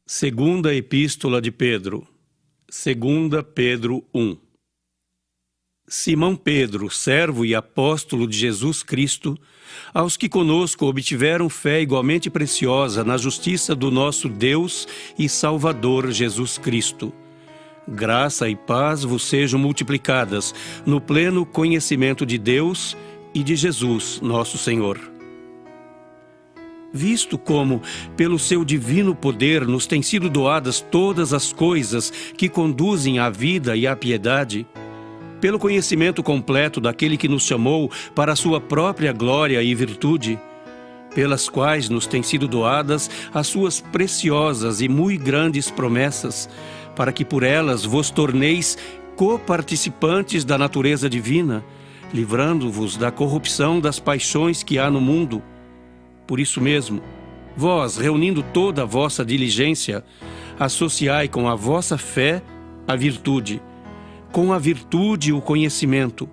Segunda Epístola de Pedro, 2 Pedro 1. Simão Pedro, servo e apóstolo de Jesus Cristo, aos que conosco obtiveram fé igualmente preciosa na justiça do nosso Deus e Salvador Jesus Cristo. Graça e paz vos sejam multiplicadas no pleno conhecimento de Deus e de Jesus, nosso Senhor. Visto como, pelo seu divino poder, nos têm sido doadas todas as coisas que conduzem à vida e à piedade, pelo conhecimento completo daquele que nos chamou para a sua própria glória e virtude, pelas quais nos têm sido doadas as suas preciosas e muito grandes promessas, para que por elas vos torneis coparticipantes da natureza divina, livrando-vos da corrupção das paixões que há no mundo. Por isso mesmo, vós, reunindo toda a vossa diligência, associai com a vossa fé a virtude, com a virtude o conhecimento,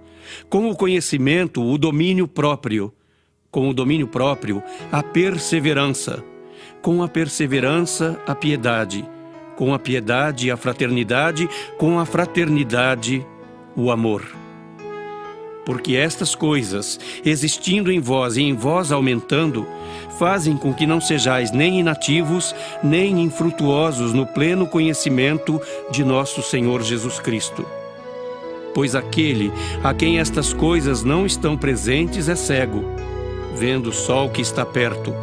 com o conhecimento o domínio próprio, com o domínio próprio a perseverança, com a perseverança a piedade, com a piedade a fraternidade, com a fraternidade o amor. Porque estas coisas, existindo em vós e em vós aumentando, fazem com que não sejais nem inativos, nem infrutuosos no pleno conhecimento de nosso Senhor Jesus Cristo. Pois aquele a quem estas coisas não estão presentes é cego, vendo só o que está perto,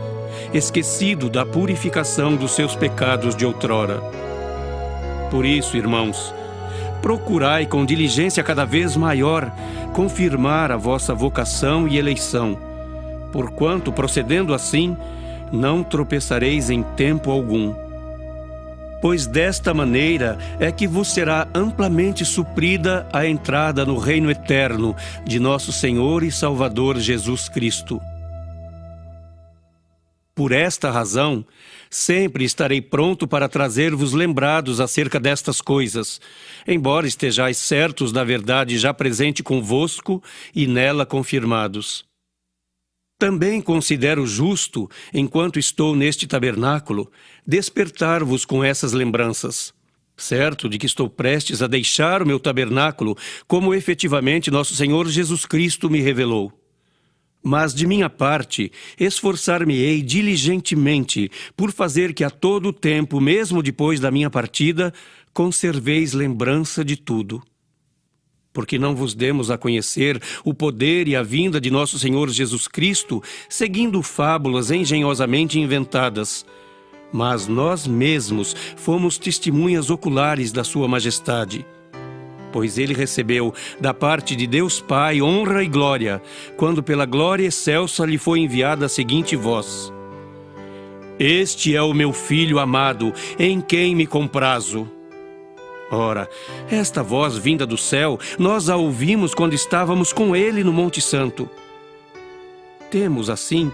esquecido da purificação dos seus pecados de outrora. Por isso, irmãos, procurai com diligência cada vez maior confirmar a vossa vocação e eleição, porquanto, procedendo assim, não tropeçareis em tempo algum. Pois desta maneira é que vos será amplamente suprida a entrada no reino eterno de nosso Senhor e Salvador Jesus Cristo. Por esta razão, sempre estarei pronto para trazer-vos lembrados acerca destas coisas, embora estejais certos da verdade já presente convosco e nela confirmados. Também considero justo, enquanto estou neste tabernáculo, despertar-vos com essas lembranças, certo de que estou prestes a deixar o meu tabernáculo, como efetivamente nosso Senhor Jesus Cristo me revelou. Mas, de minha parte, esforçar-me-ei diligentemente por fazer que a todo tempo, mesmo depois da minha partida, conserveis lembrança de tudo. Porque não vos demos a conhecer o poder e a vinda de nosso Senhor Jesus Cristo, seguindo fábulas engenhosamente inventadas, mas nós mesmos fomos testemunhas oculares da sua majestade. Pois ele recebeu da parte de Deus Pai honra e glória, quando pela glória excelsa lhe foi enviada a seguinte voz: Este é o meu Filho amado, em quem me comprazo. Ora, esta voz vinda do céu, nós a ouvimos quando estávamos com ele no Monte Santo. Temos, assim,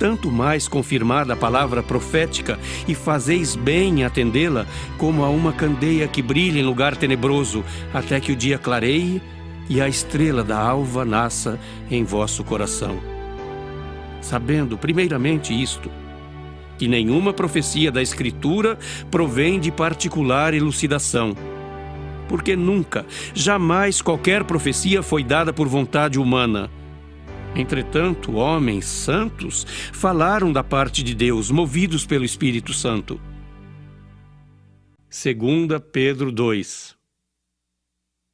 tanto mais confirmada a palavra profética, e fazeis bem em atendê-la, como a uma candeia que brilha em lugar tenebroso, até que o dia clareie e a estrela da alva nasça em vosso coração. Sabendo, primeiramente, isto, que nenhuma profecia da Escritura provém de particular elucidação, porque nunca, jamais qualquer profecia foi dada por vontade humana. Entretanto, homens santos falaram da parte de Deus, movidos pelo Espírito Santo. 2 Pedro 2.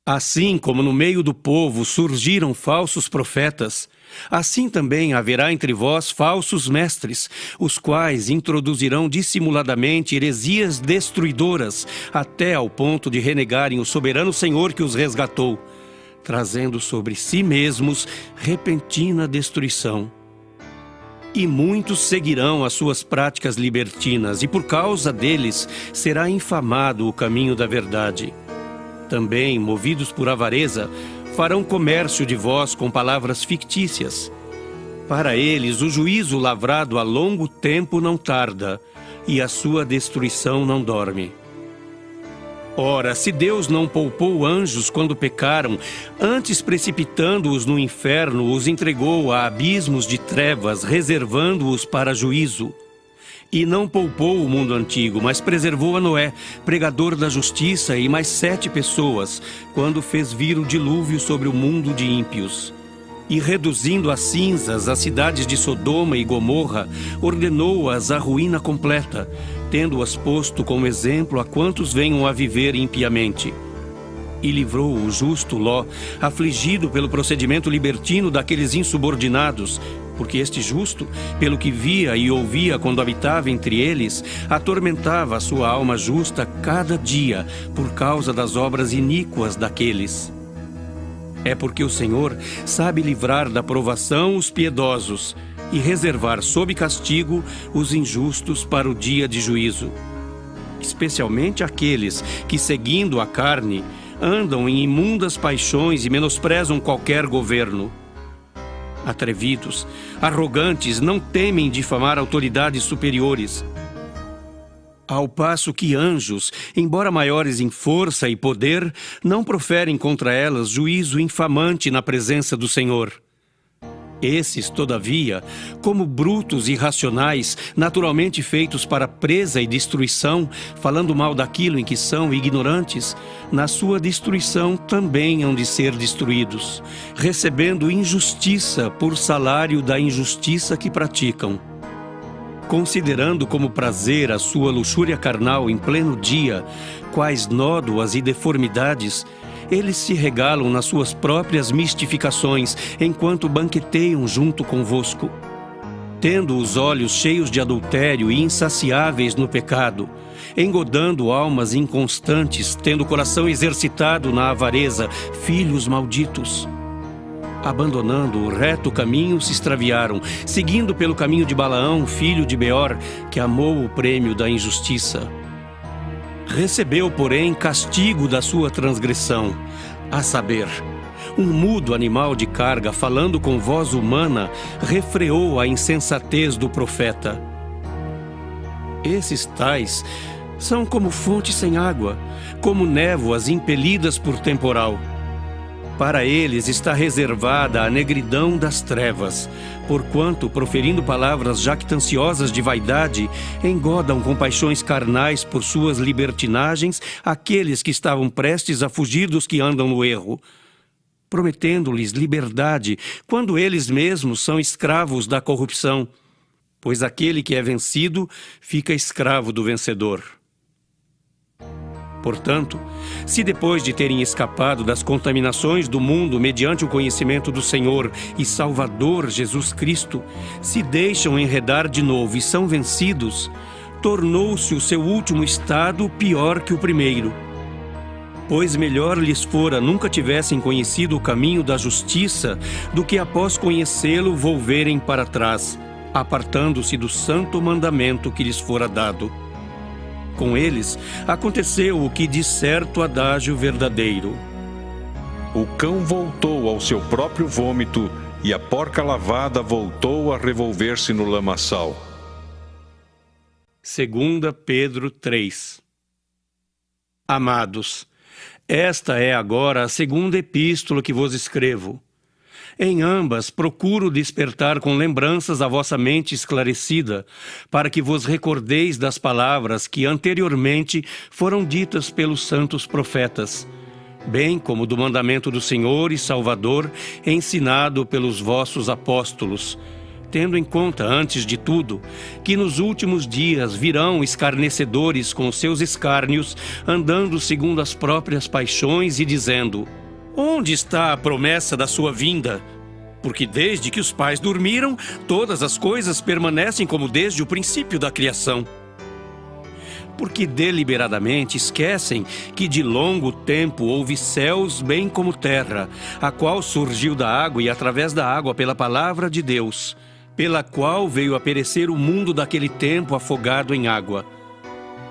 Assim como no meio do povo surgiram falsos profetas, assim também haverá entre vós falsos mestres, os quais introduzirão dissimuladamente heresias destruidoras, até ao ponto de renegarem o soberano Senhor que os resgatou, trazendo sobre si mesmos repentina destruição. E muitos seguirão as suas práticas libertinas, e por causa deles será infamado o caminho da verdade. Também, movidos por avareza, farão comércio de vós com palavras fictícias. Para eles o juízo lavrado a longo tempo não tarda, e a sua destruição não dorme. Ora, se Deus não poupou anjos quando pecaram, antes precipitando-os no inferno, os entregou a abismos de trevas, reservando-os para juízo. E não poupou o mundo antigo, mas preservou a Noé, pregador da justiça, e mais 7 pessoas, quando fez vir o dilúvio sobre o mundo de ímpios. E reduzindo a cinzas as cidades de Sodoma e Gomorra, ordenou-as à ruína completa, tendo-as posto como exemplo a quantos venham a viver impiamente. E livrou o justo Ló, afligido pelo procedimento libertino daqueles insubordinados, porque este justo, pelo que via e ouvia quando habitava entre eles, atormentava a sua alma justa cada dia, por causa das obras iníquas daqueles. É porque o Senhor sabe livrar da provação os piedosos e reservar sob castigo os injustos para o dia de juízo. Especialmente aqueles que, seguindo a carne, andam em imundas paixões e menosprezam qualquer governo. Atrevidos, arrogantes, não temem difamar autoridades superiores. Ao passo que anjos, embora maiores em força e poder, não proferem contra elas juízo infamante na presença do Senhor. Esses, todavia, como brutos irracionais, naturalmente feitos para presa e destruição, falando mal daquilo em que são ignorantes, na sua destruição também hão de ser destruídos, recebendo injustiça por salário da injustiça que praticam. Considerando como prazer a sua luxúria carnal em pleno dia, quais nódoas e deformidades, eles se regalam nas suas próprias mistificações, enquanto banqueteiam junto convosco. Tendo os olhos cheios de adultério e insaciáveis no pecado, engodando almas inconstantes, tendo o coração exercitado na avareza, filhos malditos. Abandonando o reto caminho, se extraviaram, seguindo pelo caminho de Balaão, filho de Beor, que amou o prêmio da injustiça. Recebeu, porém, castigo da sua transgressão, a saber, um mudo animal de carga, falando com voz humana, refreou a insensatez do profeta. Esses tais são como fontes sem água, como névoas impelidas por temporal. Para eles está reservada a negridão das trevas, porquanto, proferindo palavras jactanciosas de vaidade, engodam com paixões carnais por suas libertinagens aqueles que estavam prestes a fugir dos que andam no erro, prometendo-lhes liberdade, quando eles mesmos são escravos da corrupção, pois aquele que é vencido fica escravo do vencedor. Portanto, se depois de terem escapado das contaminações do mundo mediante o conhecimento do Senhor e Salvador Jesus Cristo, se deixam enredar de novo e são vencidos, tornou-se o seu último estado pior que o primeiro. Pois melhor lhes fora nunca tivessem conhecido o caminho da justiça do que após conhecê-lo volverem para trás, apartando-se do santo mandamento que lhes fora dado. Com eles, aconteceu o que diz certo adágio verdadeiro. O cão voltou ao seu próprio vômito e a porca lavada voltou a revolver-se no lamaçal. 2 Pedro 3. Amados, esta é agora a segunda epístola que vos escrevo. Em ambas, procuro despertar com lembranças a vossa mente esclarecida, para que vos recordeis das palavras que anteriormente foram ditas pelos santos profetas, bem como do mandamento do Senhor e Salvador, ensinado pelos vossos apóstolos, tendo em conta, antes de tudo, que nos últimos dias virão escarnecedores com seus escárnios, andando segundo as próprias paixões e dizendo: onde está a promessa da sua vinda? Porque desde que os pais dormiram, todas as coisas permanecem como desde o princípio da criação. Porque deliberadamente esquecem que de longo tempo houve céus bem como terra, a qual surgiu da água e através da água pela palavra de Deus, pela qual veio a perecer o mundo daquele tempo afogado em água.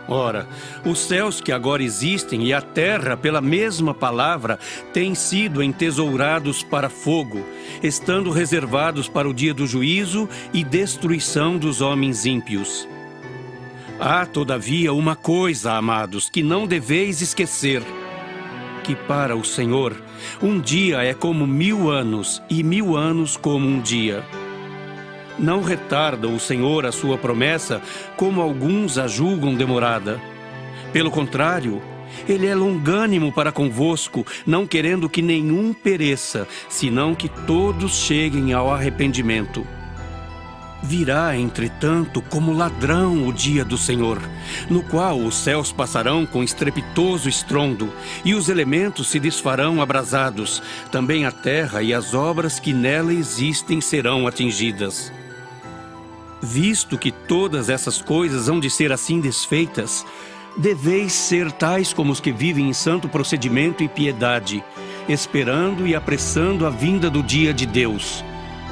Ora, os céus que agora existem e a terra, pela mesma palavra, têm sido entesourados para fogo, estando reservados para o dia do juízo e destruição dos homens ímpios. Há, todavia, uma coisa, amados, que não deveis esquecer, que para o Senhor, um dia é como 1000 anos, e 1000 anos como um dia. Não retarda o Senhor a sua promessa, como alguns a julgam demorada. Pelo contrário, Ele é longânimo para convosco, não querendo que nenhum pereça, senão que todos cheguem ao arrependimento. Virá, entretanto, como ladrão o dia do Senhor, no qual os céus passarão com estrepitoso estrondo, e os elementos se desfarão abrasados, também a terra e as obras que nela existem serão atingidas. Visto que todas essas coisas hão de ser assim desfeitas, deveis ser tais como os que vivem em santo procedimento e piedade, esperando e apressando a vinda do dia de Deus,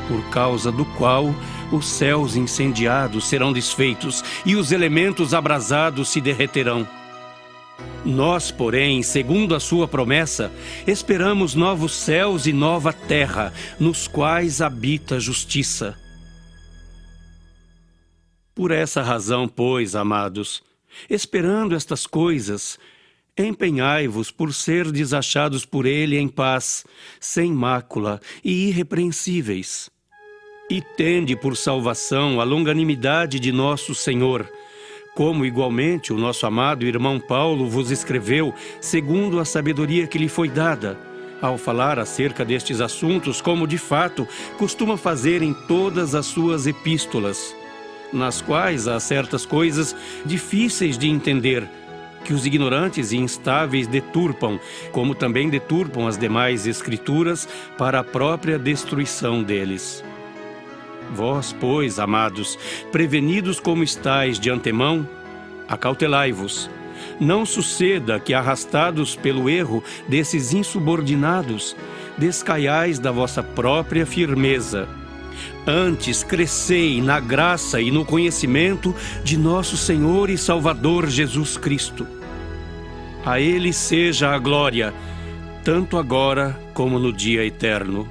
por causa do qual os céus incendiados serão desfeitos e os elementos abrasados se derreterão. Nós, porém, segundo a sua promessa, esperamos novos céus e nova terra, nos quais habita a justiça. Por essa razão, pois, amados, esperando estas coisas, empenhai-vos por serdes achados por Ele em paz, sem mácula e irrepreensíveis. E tende por salvação a longanimidade de nosso Senhor, como igualmente o nosso amado irmão Paulo vos escreveu, segundo a sabedoria que lhe foi dada, ao falar acerca destes assuntos, como de fato costuma fazer em todas as suas epístolas, nas quais há certas coisas difíceis de entender, que os ignorantes e instáveis deturpam, como também deturpam as demais escrituras para a própria destruição deles. Vós, pois, amados, prevenidos como estáis de antemão, acautelai-vos. Não suceda que, arrastados pelo erro desses insubordinados, descaiais da vossa própria firmeza. Antes, crescei na graça e no conhecimento de nosso Senhor e Salvador Jesus Cristo. A Ele seja a glória, tanto agora como no dia eterno.